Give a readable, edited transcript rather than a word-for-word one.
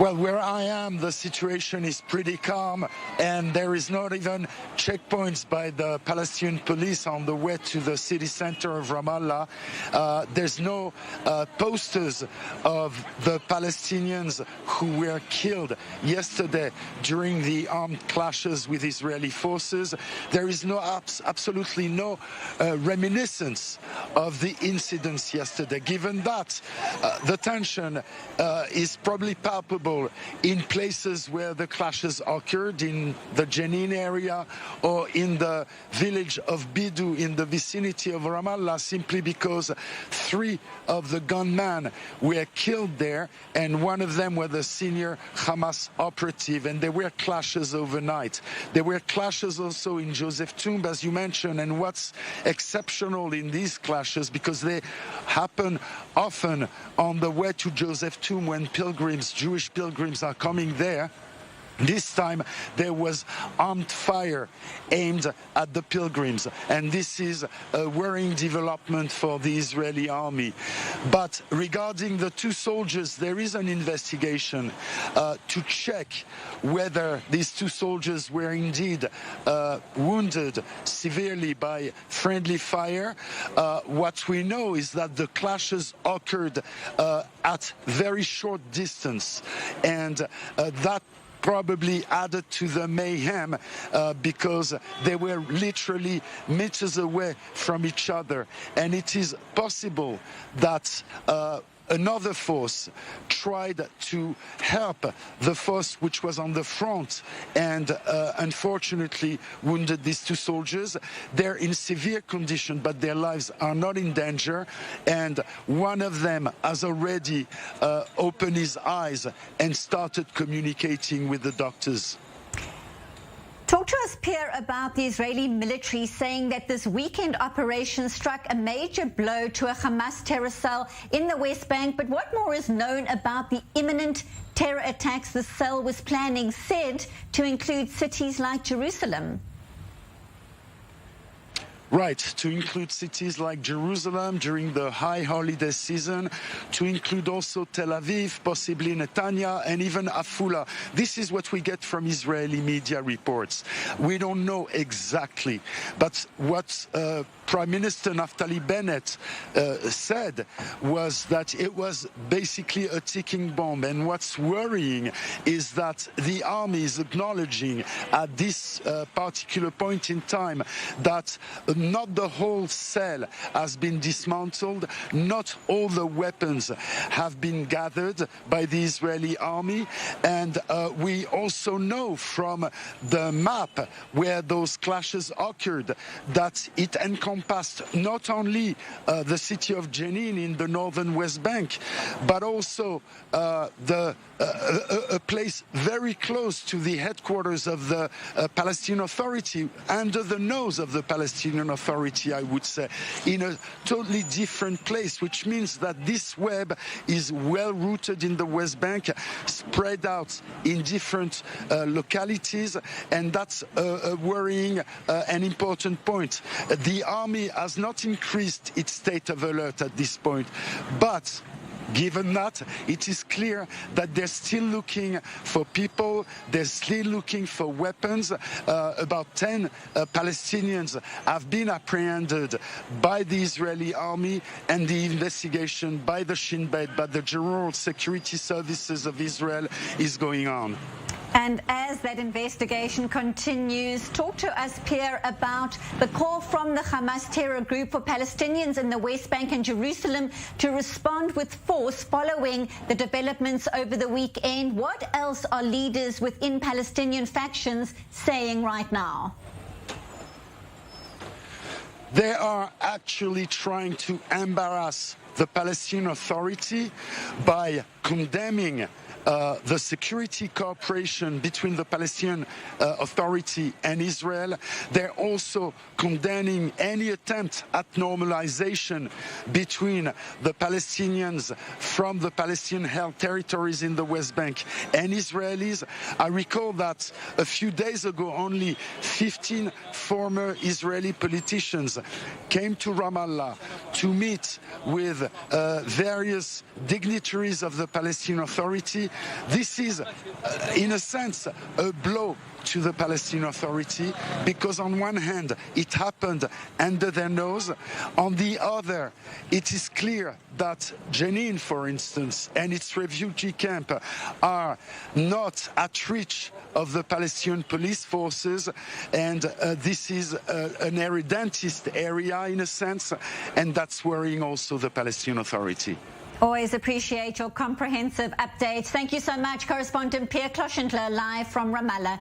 Well, where I am, the situation is pretty calm, and there is not even checkpoints by the Palestinian police on the way to the city center of Ramallah. There's no posters of the Palestinians who were killed yesterday during the armed clashes with Israeli forces. There is absolutely no reminiscence of the incidents yesterday. Given that, the tension is probably palpable in places where the clashes occurred, in the Jenin area or in the village of Bidu in the vicinity of Ramallah, simply because 3 of the gunmen were killed there, and one of them was a senior Hamas operative, and there were clashes overnight. There were clashes also in Joseph Tomb, as you mentioned, and what's exceptional in these clashes, because they happen often on the way to Joseph Tomb when Jewish pilgrims are coming there. This time there was armed fire aimed at the pilgrims, and this is a worrying development for the Israeli army. But regarding the 2 soldiers, there is an investigation to check whether these 2 soldiers were indeed wounded severely by friendly fire. What we know is that the clashes occurred at very short distance, and that probably added to the mayhem because they were literally meters away from each other. And it is possible that another force tried to help the force which was on the front and unfortunately wounded these 2 soldiers. They're in severe condition, but their lives are not in danger, and one of them has already opened his eyes and started communicating with the doctors. Talk to us, Pierre, about the Israeli military saying that this weekend operation struck a major blow to a Hamas terror cell in the West Bank. But what more is known about the imminent terror attacks the cell was planning, said to include cities like Jerusalem? Right, to include cities like Jerusalem during the high holiday season, to include also Tel Aviv, possibly Netanya, and even Afula. This is what we get from Israeli media reports. We don't know exactly, but what Prime Minister Naftali Bennett said was that it was basically a ticking bomb. And what's worrying is that the army is acknowledging at this particular point in time that not the whole cell has been dismantled, not all the weapons have been gathered by the Israeli army, and we also know from the map where those clashes occurred that it encompassed not only the city of Jenin in the northern West Bank, but also a place very close to the headquarters of the Palestinian Authority, under the nose of the Palestinian Authority, I would say, in a totally different place, which means that this web is well rooted in the West Bank, spread out in different localities, and that's a worrying and important point. The army has not increased its state of alert at this point, but given that, it is clear that they're still looking for people, they're still looking for weapons. About 10 Palestinians have been apprehended by the Israeli army, and the investigation by the Shin Bet, by the General Security Services of Israel, is going on. And as that investigation continues, talk to us, Pierre, about the call from the Hamas terror group for Palestinians in the West Bank and Jerusalem to respond with force following the developments over the weekend. What else are leaders within Palestinian factions saying right now? They are actually trying to embarrass the Palestinian Authority by condemning the security cooperation between the Palestinian Authority and Israel. They're also condemning any attempt at normalization between the Palestinians from the Palestinian-held territories in the West Bank and Israelis. I recall that a few days ago, only 15 former Israeli politicians came to Ramallah to meet with various dignitaries of the Palestinian Authority This is, in a sense, a blow to the Palestinian Authority, because on one hand it happened under their nose, on the other it is clear that Jenin, for instance, and its refugee camp are not at reach of the Palestinian police forces, and this is an irredentist area in a sense, and that's worrying also the Palestinian Authority. Always appreciate your comprehensive updates. Thank you so much, Correspondent Pierre Klochendler, live from Ramallah.